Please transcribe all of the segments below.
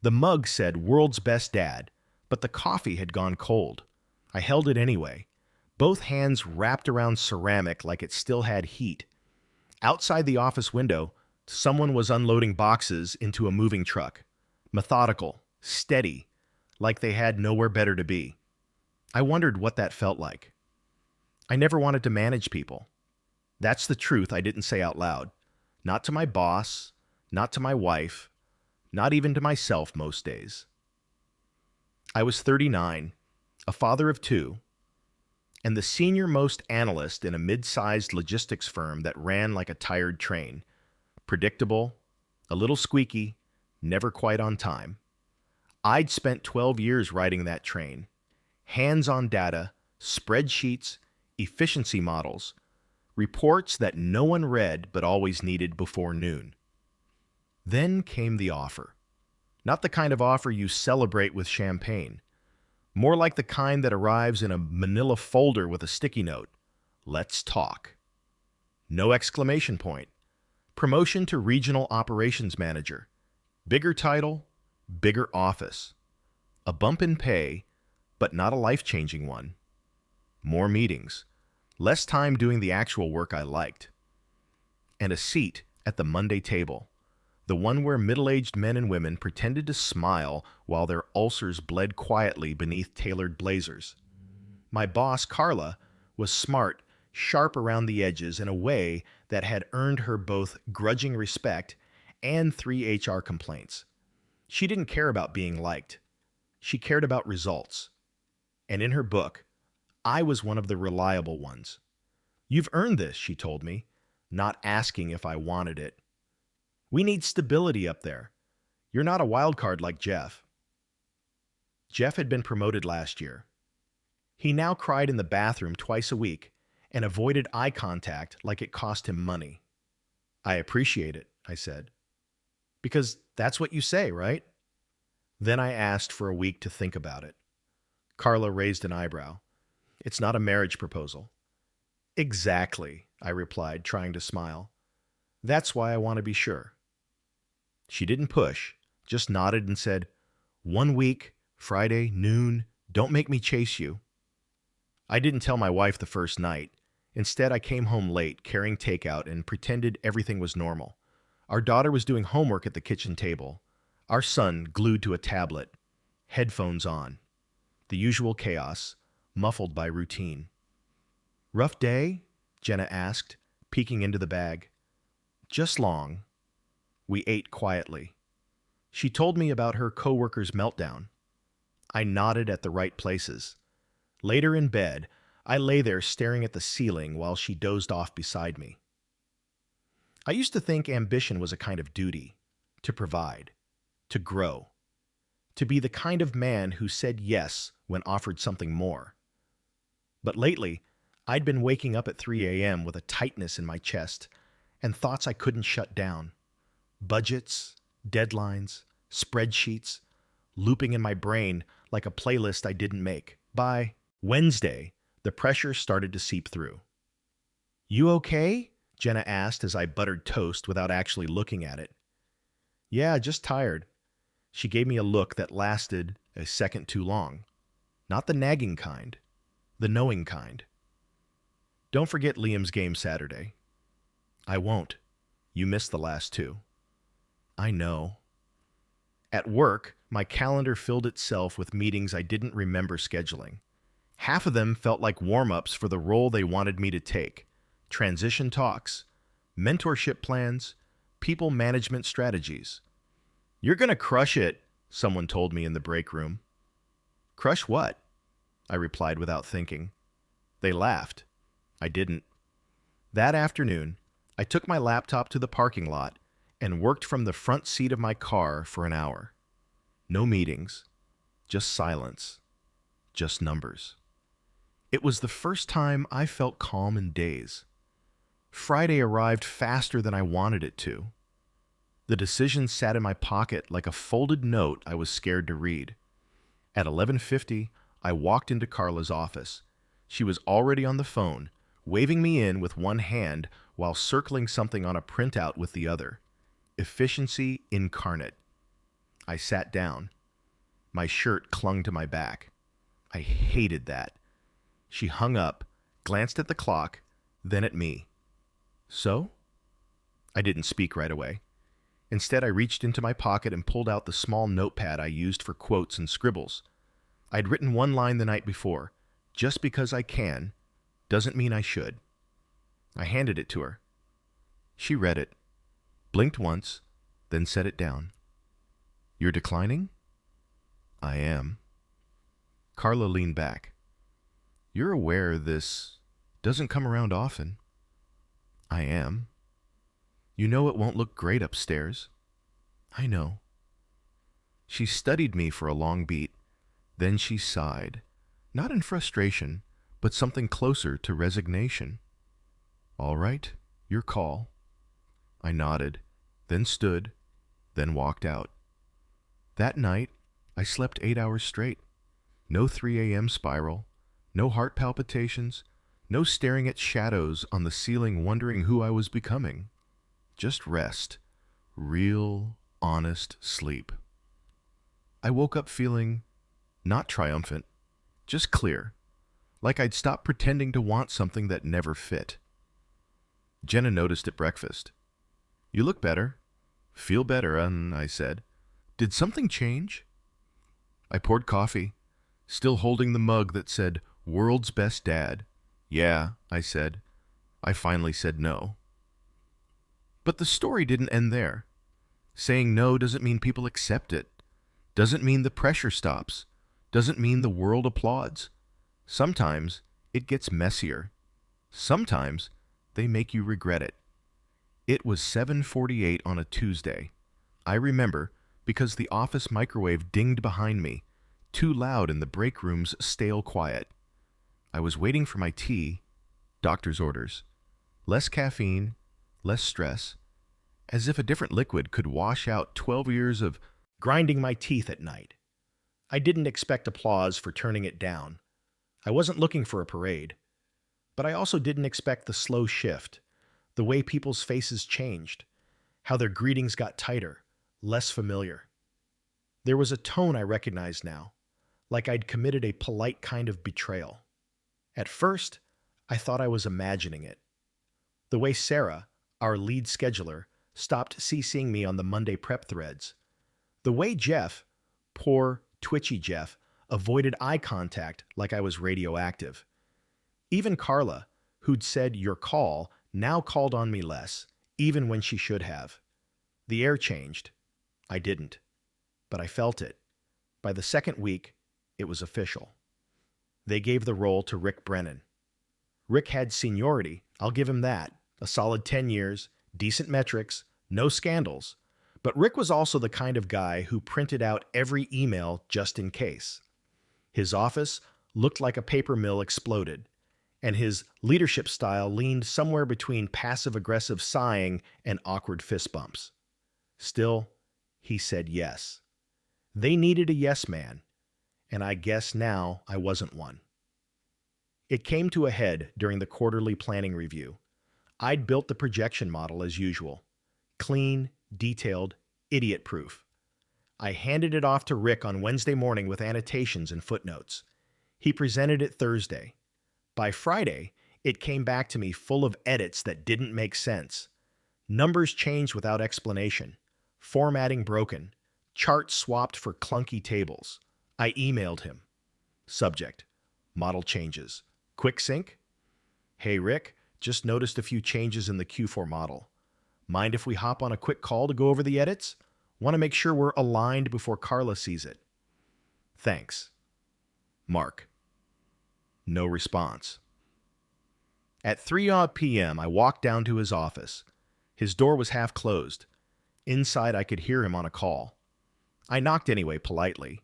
The mug said "World's Best Dad," but the coffee had gone cold. I held it anyway, both hands wrapped around ceramic like it still had heat. Outside the office window, someone was unloading boxes into a moving truck. Methodical, steady, like they had nowhere better to be. I wondered what that felt like. I never wanted to manage people. That's the truth I didn't say out loud. Not to my boss, not to my wife, not even to myself most days. I was 39, a father of two, and the senior-most analyst in a mid-sized logistics firm that ran like a tired train. Predictable, a little squeaky, never quite on time. I'd spent 12 years riding that train. Hands-on data, spreadsheets, efficiency models, reports that no one read but always needed before noon. Then came the offer. Not the kind of offer you celebrate with champagne. More like the kind that arrives in a manila folder with a sticky note. Let's talk. No exclamation point. Promotion to regional operations manager. Bigger title, bigger office. A bump in pay, but not a life-changing one. More meetings. Less time doing the actual work I liked. And a seat at the Monday table. The one where middle-aged men and women pretended to smile while their ulcers bled quietly beneath tailored blazers. My boss, Carla, was smart, sharp around the edges in a way that had earned her both grudging respect and 3 HR complaints. She didn't care about being liked. She cared about results. And in her book, I was one of the reliable ones. "You've earned this," she told me, not asking if I wanted it. "We need stability up there. You're not a wild card like Jeff." Jeff had been promoted last year. He now cried in the bathroom twice a week and avoided eye contact like it cost him money. "I appreciate it," I said. "Because that's what you say, right?" Then I asked for a week to think about it. Carla raised an eyebrow. "It's not a marriage proposal." "Exactly," I replied, trying to smile. "That's why I want to be sure." She didn't push, just nodded and said, "1 week, Friday, noon, don't make me chase you." I didn't tell my wife the first night. Instead, I came home late, carrying takeout, and pretended everything was normal. Our daughter was doing homework at the kitchen table. Our son glued to a tablet, headphones on. The usual chaos, muffled by routine. "Rough day?" Jenna asked, peeking into the bag. "Just long." We ate quietly. She told me about her coworker's meltdown. I nodded at the right places. Later in bed, I lay there staring at the ceiling while she dozed off beside me. I used to think ambition was a kind of duty, to provide, to grow, to be the kind of man who said yes when offered something more. But lately, I'd been waking up at 3 a.m. with a tightness in my chest and thoughts I couldn't shut down. Budgets, deadlines, spreadsheets, looping in my brain like a playlist I didn't make. By Wednesday, the pressure started to seep through. "You okay?" Jenna asked as I buttered toast without actually looking at it. "Yeah, just tired." She gave me a look that lasted a second too long. Not the nagging kind, the knowing kind. "Don't forget Liam's game Saturday." "I won't. You missed the last two." "I know." At work, my calendar filled itself with meetings I didn't remember scheduling. Half of them felt like warm-ups for the role they wanted me to take. Transition talks, mentorship plans, people management strategies. "You're gonna crush it," someone told me in the break room. "Crush what?" I replied without thinking. They laughed. I didn't. That afternoon, I took my laptop to the parking lot and worked from the front seat of my car for an hour. No meetings, just silence, just numbers. It was the first time I felt calm in days. Friday arrived faster than I wanted it to. The decision sat in my pocket like a folded note I was scared to read. At 11:50, I walked into Carla's office. She was already on the phone, waving me in with one hand while circling something on a printout with the other. Efficiency incarnate. I sat down. My shirt clung to my back. I hated that. She hung up, glanced at the clock, then at me. So? I didn't speak right away. Instead, I reached into my pocket and pulled out the small notepad I used for quotes and scribbles. I'd written one line the night before. Just because I can doesn't mean I should. I handed it to her. She read it, blinked once, then set it down. You're declining? I am. Carla leaned back. You're aware this doesn't come around often. I am. You know it won't look great upstairs. I know. She studied me for a long beat. Then she sighed, not in frustration, but something closer to resignation. All right, your call. I nodded, then stood, then walked out. That night, I slept 8 hours straight. No 3 a.m. spiral, no heart palpitations, no staring at shadows on the ceiling wondering who I was becoming. Just rest. Real, honest sleep. I woke up feeling not triumphant, just clear, like I'd stopped pretending to want something that never fit. Jenna noticed at breakfast. You look better. Feel better, I said. Did something change? I poured coffee, still holding the mug that said, World's Best Dad. Yeah, I said. I finally said no. But the story didn't end there. Saying no doesn't mean people accept it. Doesn't mean the pressure stops. Doesn't mean the world applauds. Sometimes it gets messier. Sometimes they make you regret it. It was 7:48 on a Tuesday. I remember because the office microwave dinged behind me, too loud in the break room's stale quiet. I was waiting for my tea, doctor's orders. Less caffeine, less stress, as if a different liquid could wash out 12 years of grinding my teeth at night. I didn't expect applause for turning it down. I wasn't looking for a parade. But I also didn't expect the slow shift, the way people's faces changed, how their greetings got tighter, less familiar. There was a tone I recognized now, like I'd committed a polite kind of betrayal. At first, I thought I was imagining it. The way Sarah, our lead scheduler, stopped CCing me on the Monday prep threads. The way Jeff, poor, twitchy Jeff, avoided eye contact like I was radioactive. Even Carla, who'd said your call, now called on me less, even when she should have. The air changed. I didn't. But I felt it. By the second week, it was official. They gave the role to Rick Brennan. Rick had seniority, I'll give him that. A solid 10 years, decent metrics, no scandals. But Rick was also the kind of guy who printed out every email just in case. His office looked like a paper mill exploded, and his leadership style leaned somewhere between passive-aggressive sighing and awkward fist bumps. Still, he said yes. They needed a yes man, and I guess now I wasn't one. It came to a head during the quarterly planning review. I'd built the projection model as usual. Clean, detailed, idiot-proof. I handed it off to Rick on Wednesday morning with annotations and footnotes. He presented it Thursday. By Friday, it came back to me full of edits that didn't make sense. Numbers changed without explanation. Formatting broken. Charts swapped for clunky tables. I emailed him. Subject: model changes. Quick sync? Hey Rick, just noticed a few changes in the Q4 model. Mind if we hop on a quick call to go over the edits? Want to make sure we're aligned before Carla sees it. Thanks. Mark. No response. At 3 p.m., I walked down to his office. His door was half closed. Inside, I could hear him on a call. I knocked anyway, politely.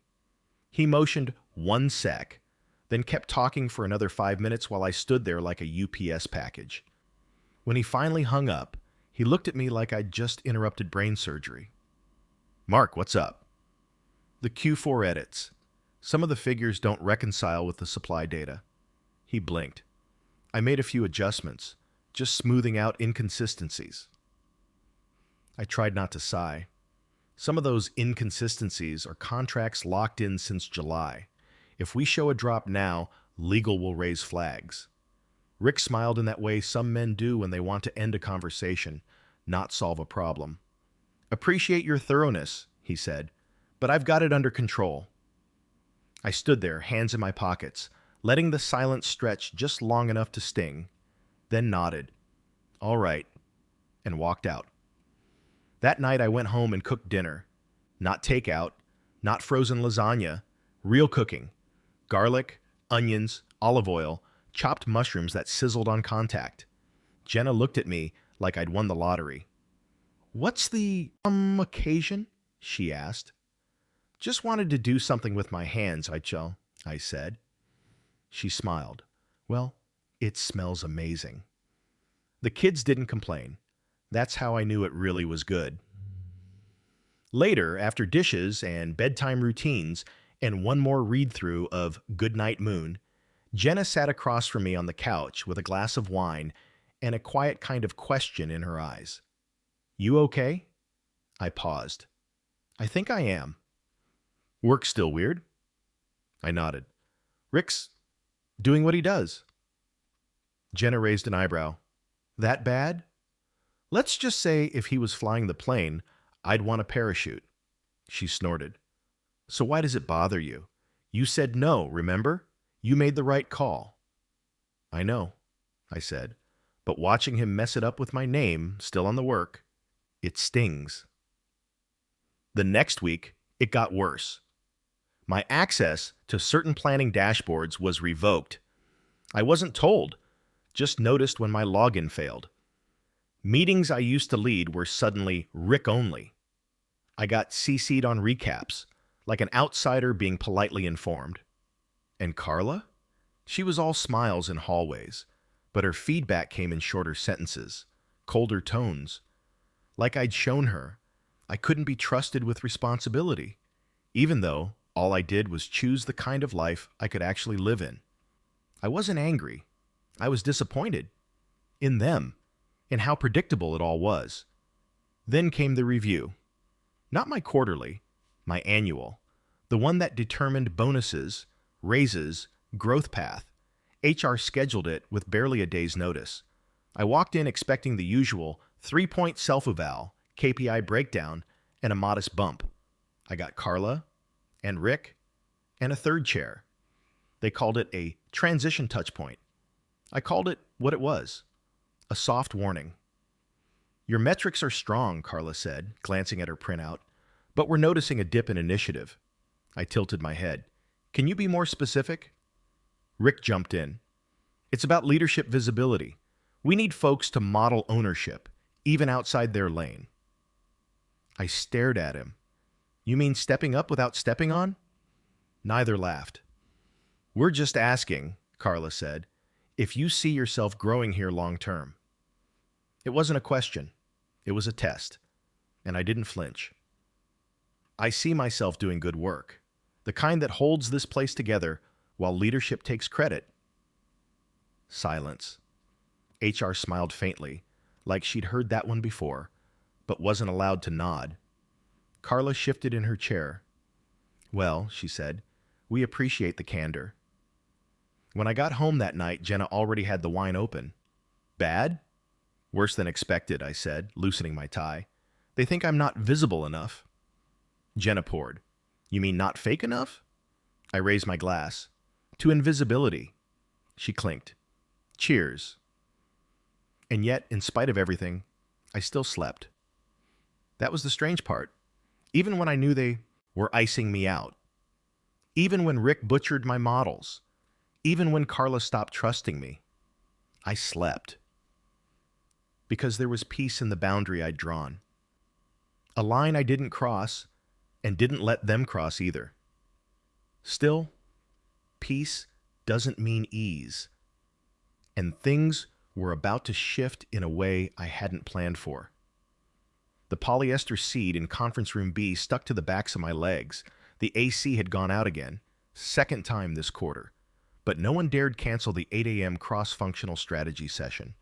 He motioned 1 sec, then kept talking for another 5 minutes while I stood there like a UPS package. When he finally hung up, he looked at me like I'd just interrupted brain surgery. Mark, what's up? The Q4 edits. Some of the figures don't reconcile with the supply data. He blinked. I made a few adjustments, just smoothing out inconsistencies. I tried not to sigh. Some of those inconsistencies are contracts locked in since July. If we show a drop now, legal will raise flags. Rick smiled in that way some men do when they want to end a conversation, not solve a problem. Appreciate your thoroughness, he said, but I've got it under control. I stood there, hands in my pockets, letting the silence stretch just long enough to sting, then nodded. All right, and walked out. That night I went home and cooked dinner. Not takeout, not frozen lasagna, real cooking. Garlic, onions, olive oil, chopped mushrooms that sizzled on contact. Jenna looked at me like I'd won the lottery. What's the occasion? She asked. Just wanted to do something with my hands, I said. She smiled. Well, it smells amazing. The kids didn't complain. That's how I knew it really was good. Later, after dishes and bedtime routines and one more read-through of Goodnight Moon, Jenna sat across from me on the couch with a glass of wine and a quiet kind of question in her eyes. You okay? I paused. I think I am. Work still weird? I nodded. Rick's doing what he does. Jenna raised an eyebrow. That bad? Let's just say if he was flying the plane, I'd want a parachute. She snorted. So why does it bother you? You said no, remember? You made the right call. I know, I said, but watching him mess it up with my name still on the work, it stings. The next week, it got worse. My access to certain planning dashboards was revoked. I wasn't told, just noticed when my login failed. Meetings I used to lead were suddenly Rick only. I got CC'd on recaps, like an outsider being politely informed. And Carla? She was all smiles in hallways, but her feedback came in shorter sentences, colder tones. Like I'd shown her, I couldn't be trusted with responsibility, even though all I did was choose the kind of life I could actually live in. I wasn't angry. I was disappointed. In them. In how predictable it all was. Then came the review. Not my quarterly, my annual. The one that determined bonuses, raises, growth path. HR scheduled it with barely a day's notice. I walked in expecting the usual 3-point self-eval, KPI breakdown, and a modest bump. I got Carla, and Rick, and a third chair. They called it a transition touchpoint. I called it what it was, a soft warning. Your metrics are strong, Carla said, glancing at her printout, but we're noticing a dip in initiative. I tilted my head. Can you be more specific? Rick jumped in. It's about leadership visibility. We need folks to model ownership, even outside their lane. I stared at him. You mean stepping up without stepping on? Neither laughed. We're just asking, Carla said, if you see yourself growing here long term. It wasn't a question. It was a test. And I didn't flinch. I see myself doing good work, the kind that holds this place together while leadership takes credit. Silence. HR smiled faintly, like she'd heard that one before, but wasn't allowed to nod. Carla shifted in her chair. Well, she said, we appreciate the candor. When I got home that night, Jenna already had the wine open. Bad? Worse than expected, I said, loosening my tie. They think I'm not visible enough. Jenna poured. You mean not fake enough? I raised my glass. To invisibility. She clinked. Cheers. And yet, in spite of everything, I still slept. That was the strange part. Even when I knew they were icing me out. Even when Rick butchered my models. Even when Carla stopped trusting me. I slept. Because there was peace in the boundary I'd drawn. A line I didn't cross, and didn't let them cross either. Still, peace doesn't mean ease. And things were about to shift in a way I hadn't planned for. The polyester seat in conference room B stuck to the backs of my legs. The AC had gone out again, second time this quarter, but no one dared cancel the 8 a.m. cross-functional strategy session.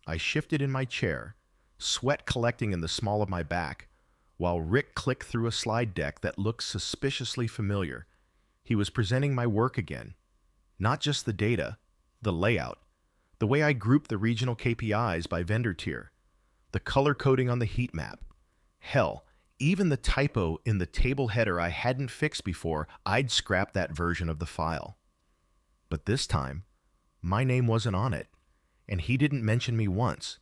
I shifted in my chair, sweat collecting in the small of my back, while Rick clicked through a slide deck that looked suspiciously familiar. He was presenting my work again. Not just the data, the layout, the way I grouped the regional KPIs by vendor tier, the color coding on the heat map. Hell, even the typo in the table header I hadn't fixed before, I'd scrapped that version of the file. But this time, my name wasn't on it, and he didn't mention me once.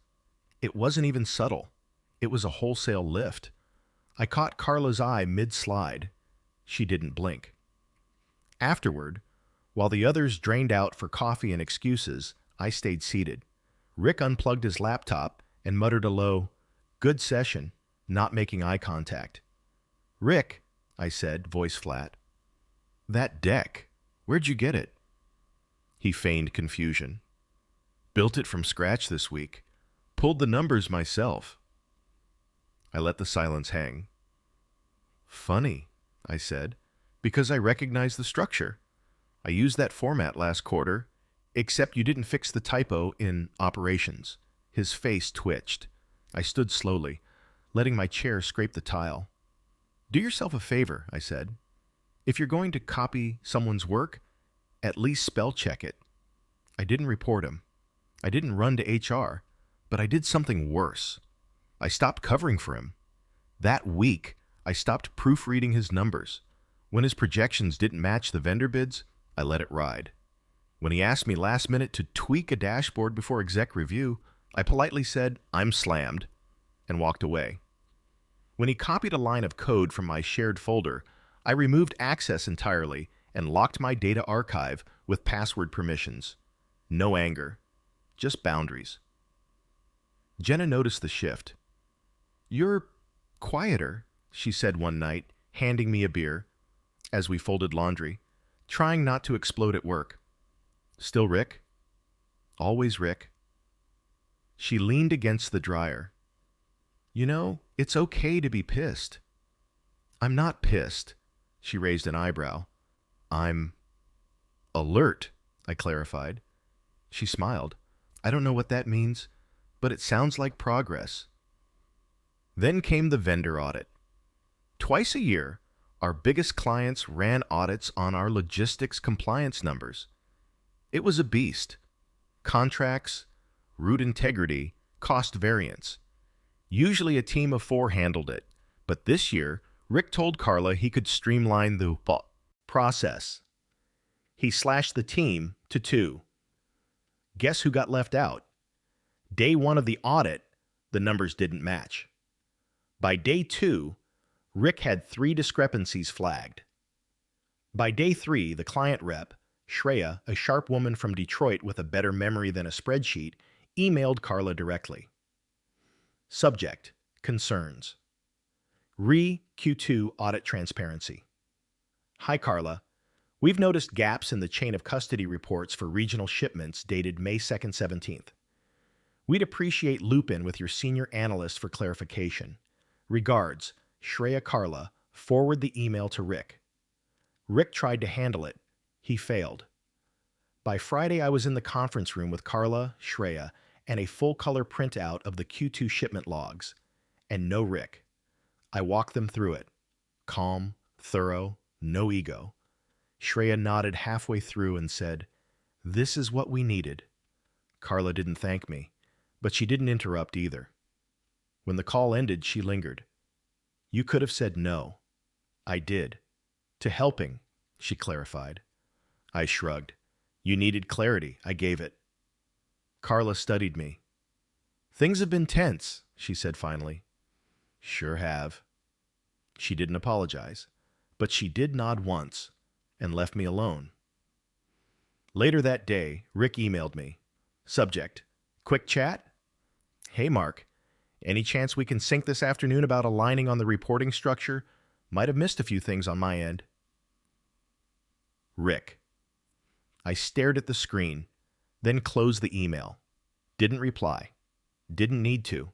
It wasn't even subtle. It was a wholesale lift. I caught Carla's eye mid-slide. She didn't blink. Afterward, while the others drained out for coffee and excuses, I stayed seated. Rick unplugged his laptop and muttered a low, "Good session," not making eye contact. "Rick," I said, voice flat. "That deck, where'd you get it?" He feigned confusion. "Built it from scratch this week. Pulled the numbers myself." I let the silence hang. "Funny," I said, "because I recognize the structure. I used that format last quarter, except you didn't fix the typo in operations." His face twitched. I stood slowly, letting my chair scrape the tile. "Do yourself a favor," I said. "If you're going to copy someone's work, at least spell check it." I didn't report him. I didn't run to HR, but I did something worse. I stopped covering for him. That week, I stopped proofreading his numbers. When his projections didn't match the vendor bids, I let it ride. When he asked me last minute to tweak a dashboard before exec review, I politely said, "I'm slammed," and walked away. When he copied a line of code from my shared folder, I removed access entirely and locked my data archive with password permissions. No anger, just boundaries. Jenna noticed the shift. "You're quieter," she said one night, handing me a beer as we folded laundry, trying not to explode at work. "Still Rick?" "Always Rick." She leaned against the dryer. "You know, it's okay to be pissed." "I'm not pissed." She raised an eyebrow. "I'm alert," I clarified. She smiled. "I don't know what that means, but it sounds like progress." Then came the vendor audit. Twice a year, our biggest clients ran audits on our logistics compliance numbers. It was a beast. Contracts, route integrity, cost variance. Usually a team of 4 handled it, but this year, Rick told Carla he could streamline the process. He slashed the team to 2. Guess who got left out? Day 1 of the audit, the numbers didn't match. By day 2, Rick had 3 discrepancies flagged. By day 3, the client rep, Shreya, a sharp woman from Detroit with a better memory than a spreadsheet, emailed Carla directly. Subject: Concerns. Q2 Audit Transparency. Hi Carla. We've noticed gaps in the chain of custody reports for regional shipments dated May 2nd, 17th. We'd appreciate loop-in with your senior analyst for clarification. Regards, Shreya Carla. Forward the email to Rick. Rick tried to handle it. He failed. By Friday, I was in the conference room with Carla, Shreya, and a full-color printout of the Q2 shipment logs. And no Rick. I walked them through it. Calm, thorough, no ego. Shreya nodded halfway through and said, "This is what we needed." Carla didn't thank me, but she didn't interrupt either. When the call ended, she lingered. "You could have said no." "I did. To helping," she clarified. I shrugged. "You needed clarity. I gave it." Carla studied me. "Things have been tense," she said finally. "Sure have." She didn't apologize, but she did nod once and left me alone. Later that day, Rick emailed me. Subject: Quick chat? "Hey Mark, any chance we can sync this afternoon about aligning on the reporting structure? Might have missed a few things on my end." Rick. I stared at the screen, then closed the email. Didn't reply. Didn't need to.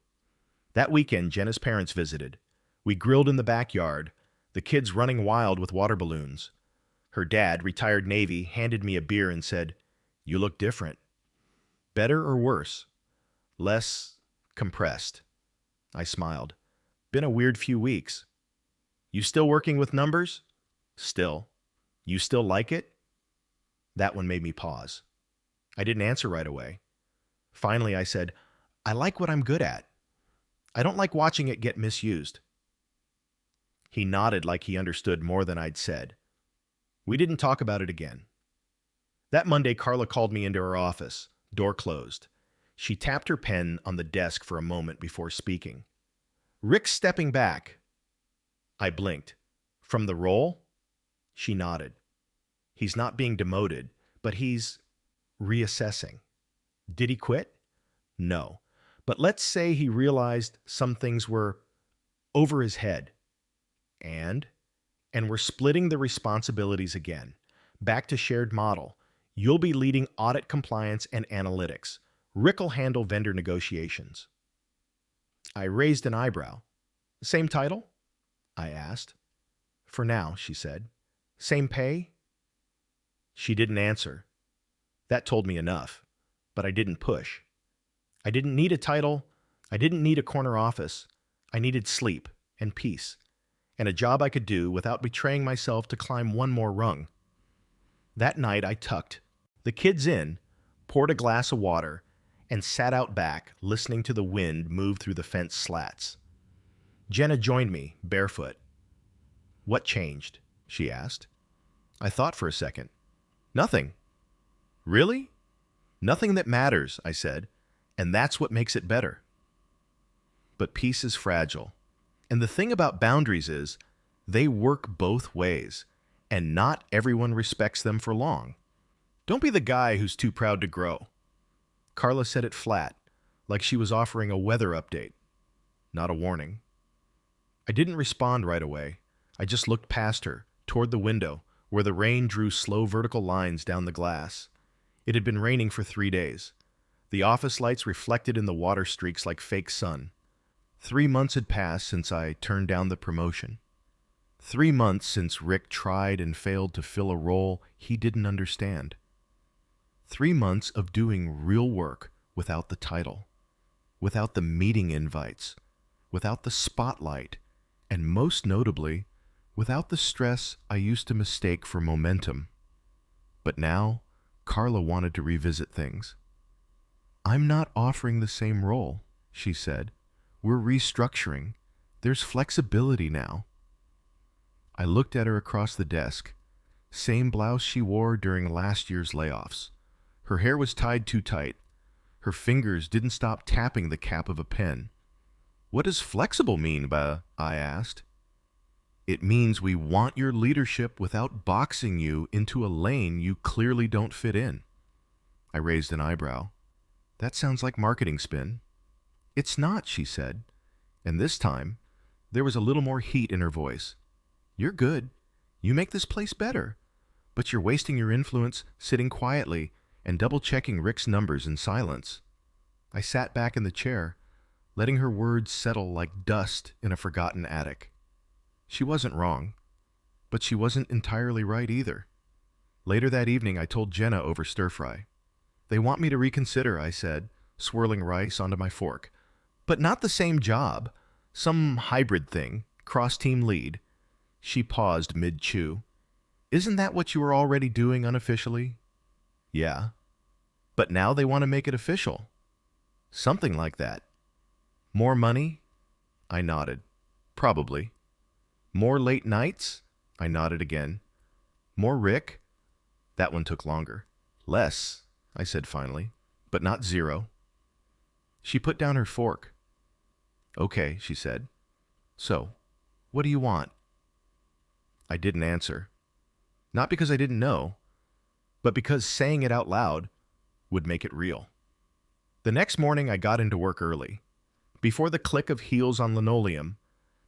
That weekend, Jenna's parents visited. We grilled in the backyard, the kids running wild with water balloons. Her dad, retired Navy, handed me a beer and said, "You look different." Better or worse? Less compressed. I smiled. Been a weird few weeks. You still working with numbers? Still. You still like it? That one made me pause. I didn't answer right away. Finally, I said, I like what I'm good at. I don't like watching it get misused. He nodded like he understood more than I'd said. We didn't talk about it again. That Monday, Carla called me into her office, door closed. She tapped her pen on the desk for a moment before speaking. Rick's stepping back. I blinked. From the role? She nodded. He's not being demoted, but he's reassessing. Did he quit? No. But let's say he realized some things were over his head. And we're splitting the responsibilities again. Back to shared model. You'll be leading audit compliance and analytics. Rick will handle vendor negotiations. I raised an eyebrow. Same title? I asked. For now, she said. Same pay? She didn't answer. That told me enough, but I didn't push. I didn't need a title. I didn't need a corner office. I needed sleep and peace, and a job I could do without betraying myself to climb one more rung. That night I tucked the kids in, poured a glass of water, and sat out back, listening to the wind move through the fence slats. Jenna joined me, barefoot. What changed? She asked. I thought for a second. Nothing. Really? Nothing that matters, I said, and that's what makes it better. But peace is fragile. And the thing about boundaries is, they work both ways, and not everyone respects them for long. Don't be the guy who's too proud to grow. Carla said it flat, like she was offering a weather update, not a warning. I didn't respond right away. I just looked past her, toward the window, where the rain drew slow vertical lines down the glass. It had been raining for 3 days. The office lights reflected in the water streaks like fake sun. 3 months had passed since I turned down the promotion. 3 months since Rick tried and failed to fill a role he didn't understand. 3 months of doing real work without the title, without the meeting invites, without the spotlight, and most notably, without the stress I used to mistake for momentum. But now, Carla wanted to revisit things. I'm not offering the same role, she said. We're restructuring. There's flexibility now. I looked at her across the desk. Same blouse she wore during last year's layoffs. Her hair was tied too tight. Her fingers didn't stop tapping the cap of a pen. What does flexible mean, I asked. It means we want your leadership without boxing you into a lane you clearly don't fit in. I raised an eyebrow. That sounds like marketing spin. It's not, she said. And this time, there was a little more heat in her voice. You're good. You make this place better. But you're wasting your influence sitting quietly and double-checking Rick's numbers in silence. I sat back in the chair, letting her words settle like dust in a forgotten attic. She wasn't wrong, but she wasn't entirely right either. Later that evening, I told Jenna over stir-fry. They want me to reconsider, I said, swirling rice onto my fork. But not the same job. Some hybrid thing, cross-team lead. She paused mid-chew. Isn't that what you were already doing unofficially? Yeah. But now they want to make it official. Something like that. More money? I nodded. Probably. More late nights? I nodded again. More Rick? That one took longer. Less, I said finally, but not 0. She put down her fork. Okay, she said. So, what do you want? I didn't answer. Not because I didn't know, but because saying it out loud would make it real. The next morning I got into work early. Before the click of heels on linoleum,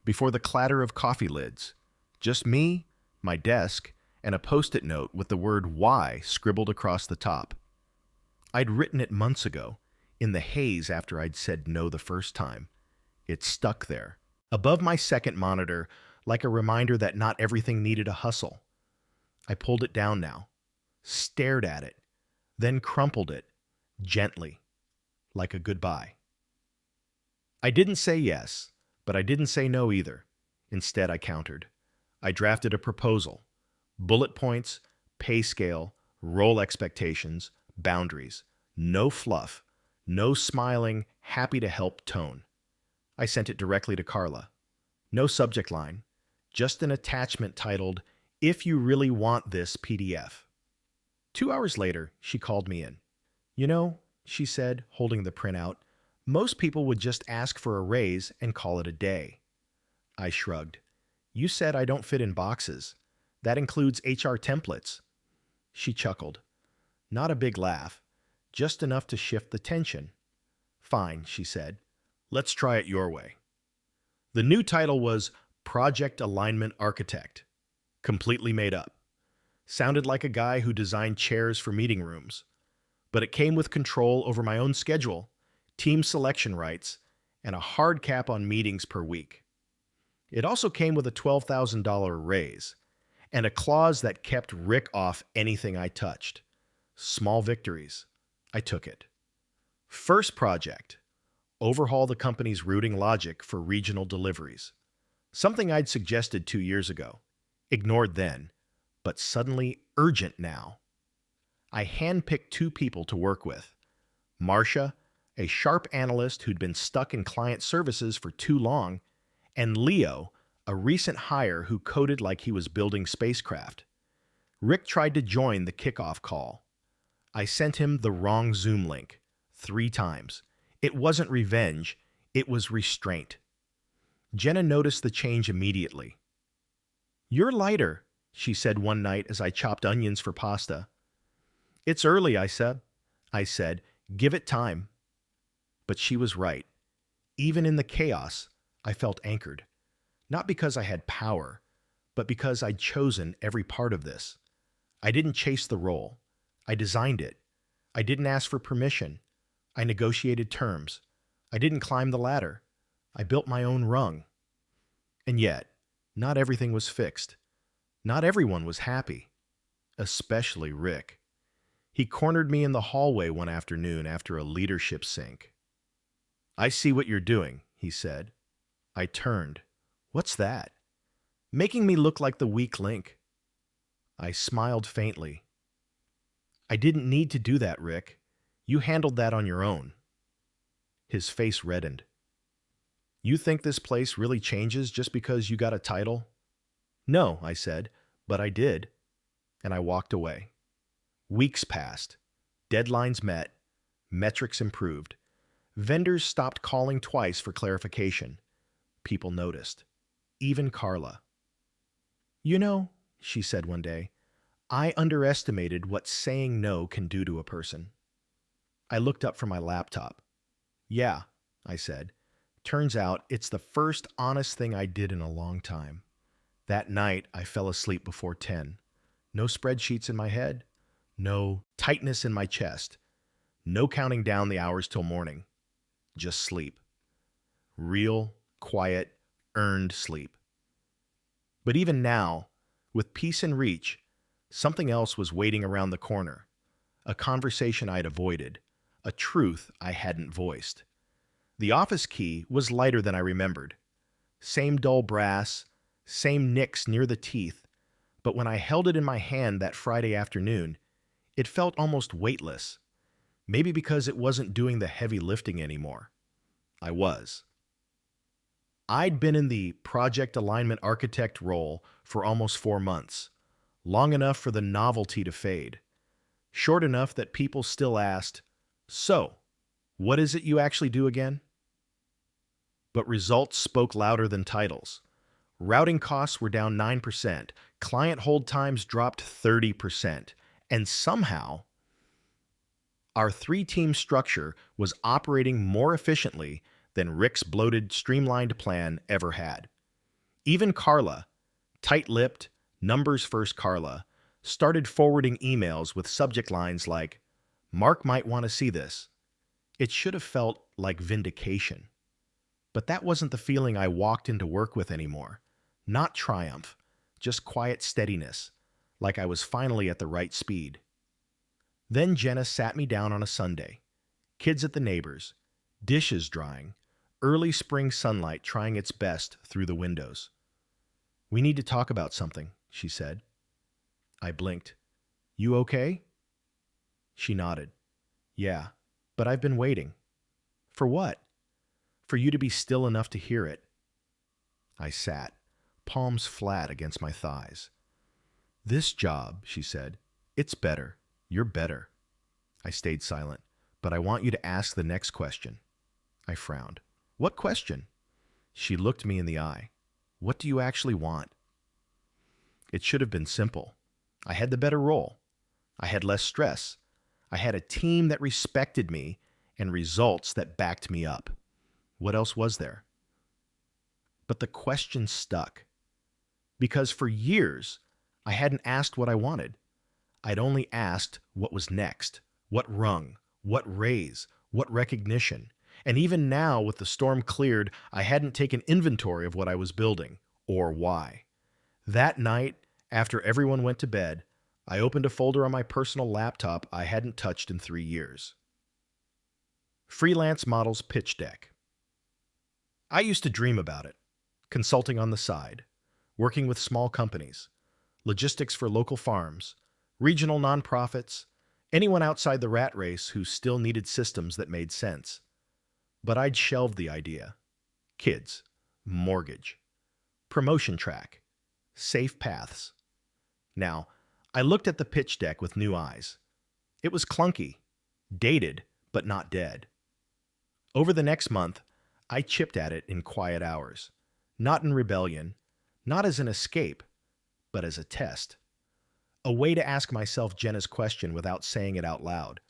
before the clatter of coffee lids, just me, my desk, and a post-it note with the word "why" scribbled across the top. I'd written it months ago, in the haze after I'd said no the first time. It stuck there, above my second monitor, like a reminder that not everything needed a hustle. I pulled it down now, stared at it, then crumpled it, gently, like a goodbye. I didn't say yes, But I didn't say no either. Instead, I countered. I drafted a proposal. Bullet points, pay scale, role expectations, boundaries. No fluff. No smiling, happy to help tone. I sent it directly to Carla. No subject line. Just an attachment titled, "If you really want this PDF." 2 hours later, she called me in. "You know," she said, holding the printout, "most people would just ask for a raise and call it a day." I shrugged. "You said I don't fit in boxes. That includes HR templates." She chuckled. Not a big laugh, just enough to shift the tension. "Fine," she said. "Let's try it your way." The new title was Project Alignment Architect. Completely made up. Sounded like a guy who designed chairs for meeting rooms. But it came with control over my own schedule, team selection rights, and a hard cap on meetings per week. It also came with a $12,000 raise and a clause that kept Rick off anything I touched. Small victories. I took it. First project. Overhaul the company's routing logic for regional deliveries. Something I'd suggested 2 years ago. Ignored then, but suddenly urgent now. I handpicked 2 people to work with. Marcia, a sharp analyst who'd been stuck in client services for too long, and Leo, a recent hire who coded like he was building spacecraft. Rick tried to join the kickoff call. I sent him the wrong Zoom link 3 times. It wasn't revenge, it was restraint. Jenna noticed the change immediately. "You're lighter," she said one night as I chopped onions for pasta. "It's early," I said. "Give it time." But she was right. Even in the chaos, I felt anchored. Not because I had power, but because I'd chosen every part of this. I didn't chase the role. I designed it. I didn't ask for permission. I negotiated terms. I didn't climb the ladder. I built my own rung. And yet, not everything was fixed. Not everyone was happy. Especially Rick. He cornered me in the hallway one afternoon after a leadership sync. "I see what you're doing," he said. I turned. "What's that?" "Making me look like the weak link." I smiled faintly. "I didn't need to do that, Rick. You handled that on your own." His face reddened. "You think this place really changes just because you got a title?" "No," I said, "but I did." And I walked away. Weeks passed. Deadlines met. Metrics improved. Vendors stopped calling twice for clarification. People noticed. Even Carla. "You know," she said one day, "I underestimated what saying no can do to a person." I looked up from my laptop. "Yeah," I said. "Turns out it's the first honest thing I did in a long time." That night, I fell asleep before 10. No spreadsheets in my head. No tightness in my chest. No counting down the hours till morning. Just sleep. Real, quiet, earned sleep. But even now, with peace in reach, something else was waiting around the corner. A conversation I'd avoided. A truth I hadn't voiced. The office key was lighter than I remembered. Same dull brass, same nicks near the teeth, but when I held it in my hand that Friday afternoon, it felt almost weightless. Maybe because it wasn't doing the heavy lifting anymore. I was. I'd been in the project alignment architect role for almost 4 months, long enough for the novelty to fade, short enough that people still asked, "So, what is it you actually do again?" But results spoke louder than titles. Routing costs were down 9%, client hold times dropped 30%, and somehow, our 3-team structure was operating more efficiently than Rick's bloated, streamlined plan ever had. Even Carla, tight-lipped, numbers-first Carla, started forwarding emails with subject lines like, "Mark might want to see this." It should have felt like vindication. But that wasn't the feeling I walked into work with anymore. Not triumph, just quiet steadiness, like I was finally at the right speed. Then Jenna sat me down on a Sunday. Kids at the neighbors, dishes drying, early spring sunlight trying its best through the windows. "We need to talk about something," she said. I blinked. "You okay?" She nodded. "Yeah, but I've been waiting." "For what?" "For you to be still enough to hear it." I sat, palms flat against my thighs. "This job," she said, "it's better. You're better." I stayed silent. "But I want you to ask the next question." I frowned. "What question?" She looked me in the eye. "What do you actually want?" It should have been simple. I had the better role. I had less stress. I had a team that respected me and results that backed me up. What else was there? But the question stuck. Because for years, I hadn't asked what I wanted. I'd only asked what was next, what rung, what raise, what recognition. And even now, with the storm cleared, I hadn't taken inventory of what I was building, or why. That night, after everyone went to bed, I opened a folder on my personal laptop I hadn't touched in 3 years. Freelance Models Pitch Deck. I used to dream about it. Consulting on the side, working with small companies, logistics for local farms, regional nonprofits, anyone outside the rat race who still needed systems that made sense. But I'd shelved the idea. Kids, mortgage, promotion track, safe paths. Now, I looked at the pitch deck with new eyes. It was clunky, dated, but not dead. Over the next month, I chipped at it in quiet hours, not in rebellion, not as an escape, but as a test. A way to ask myself Jenna's question without saying it out loud.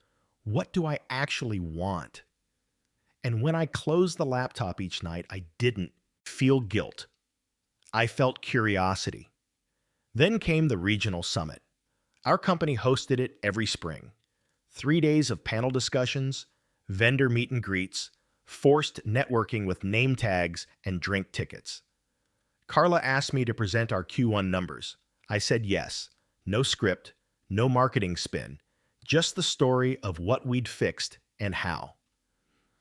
What do I actually want? And when I closed the laptop each night, I didn't feel guilt. I felt curiosity. Then came the regional summit. Our company hosted it every spring. 3 days of panel discussions, vendor meet and greets, forced networking with name tags and drink tickets. Carla asked me to present our Q1 numbers. I said yes. No script, no marketing spin, just the story of what we'd fixed and how.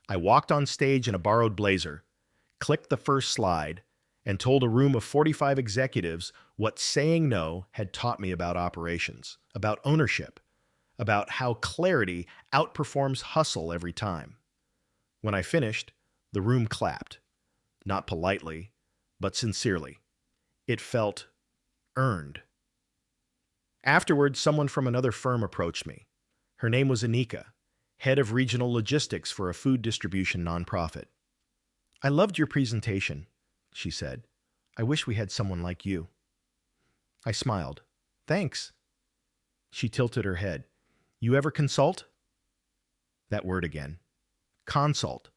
I walked on stage in a borrowed blazer, clicked the first slide, and told a room of 45 executives what saying no had taught me about operations, about ownership, about how clarity outperforms hustle every time. When I finished, the room clapped. Not politely, but sincerely. It felt earned. Afterwards, someone from another firm approached me. Her name was Anika, head of regional logistics for a food distribution nonprofit. "I loved your presentation," she said. "I wish we had someone like you." I smiled. "Thanks." She tilted her head. "You ever consult?" That word again. Consult,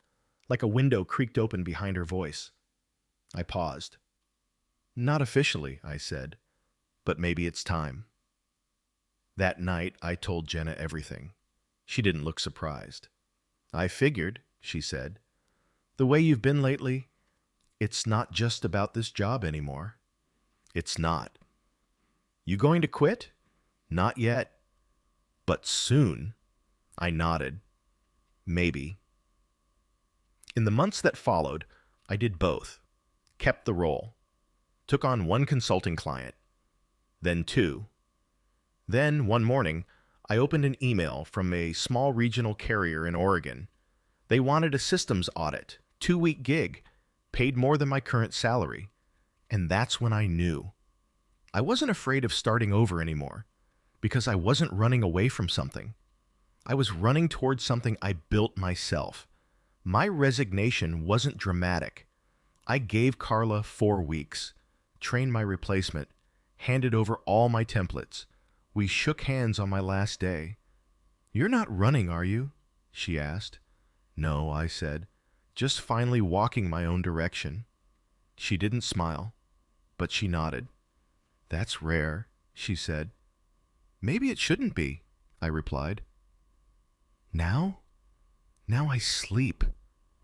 like a window creaked open behind her voice. I paused. "Not officially," I said, "but maybe it's time." That night, I told Jenna everything. She didn't look surprised. "I figured," she said. "The way you've been lately, it's not just about this job anymore." "It's not." "You going to quit?" "Not yet." "But soon?" I nodded. "Maybe." In the months that followed, I did both. Kept the role. Took on one consulting client. Then two. Then, one morning, I opened an email from a small regional carrier in Oregon. They wanted a systems audit, 2-week gig, paid more than my current salary. And that's when I knew. I wasn't afraid of starting over anymore, because I wasn't running away from something. I was running towards something I built myself. My resignation wasn't dramatic. I gave Carla 4 weeks, trained my replacement, handed over all my templates. We shook hands on my last day. "You're not running, are you?" she asked. "No," I said, "just finally walking my own direction." She didn't smile, but she nodded. "That's rare," she said. "Maybe it shouldn't be," I replied. Now I sleep,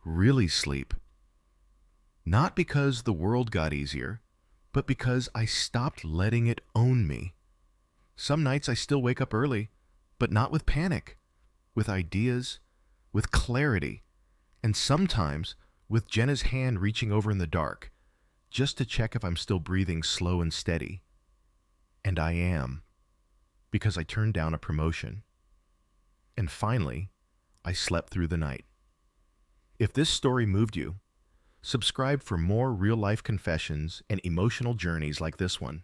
really sleep. Not because the world got easier, but because I stopped letting it own me. Some nights I still wake up early, but not with panic, with ideas, with clarity, and sometimes with Jenna's hand reaching over in the dark, just to check if I'm still breathing slow and steady. And I am, because I turned down a promotion. And finally, I slept through the night. If this story moved you, subscribe for more real-life confessions and emotional journeys like this one.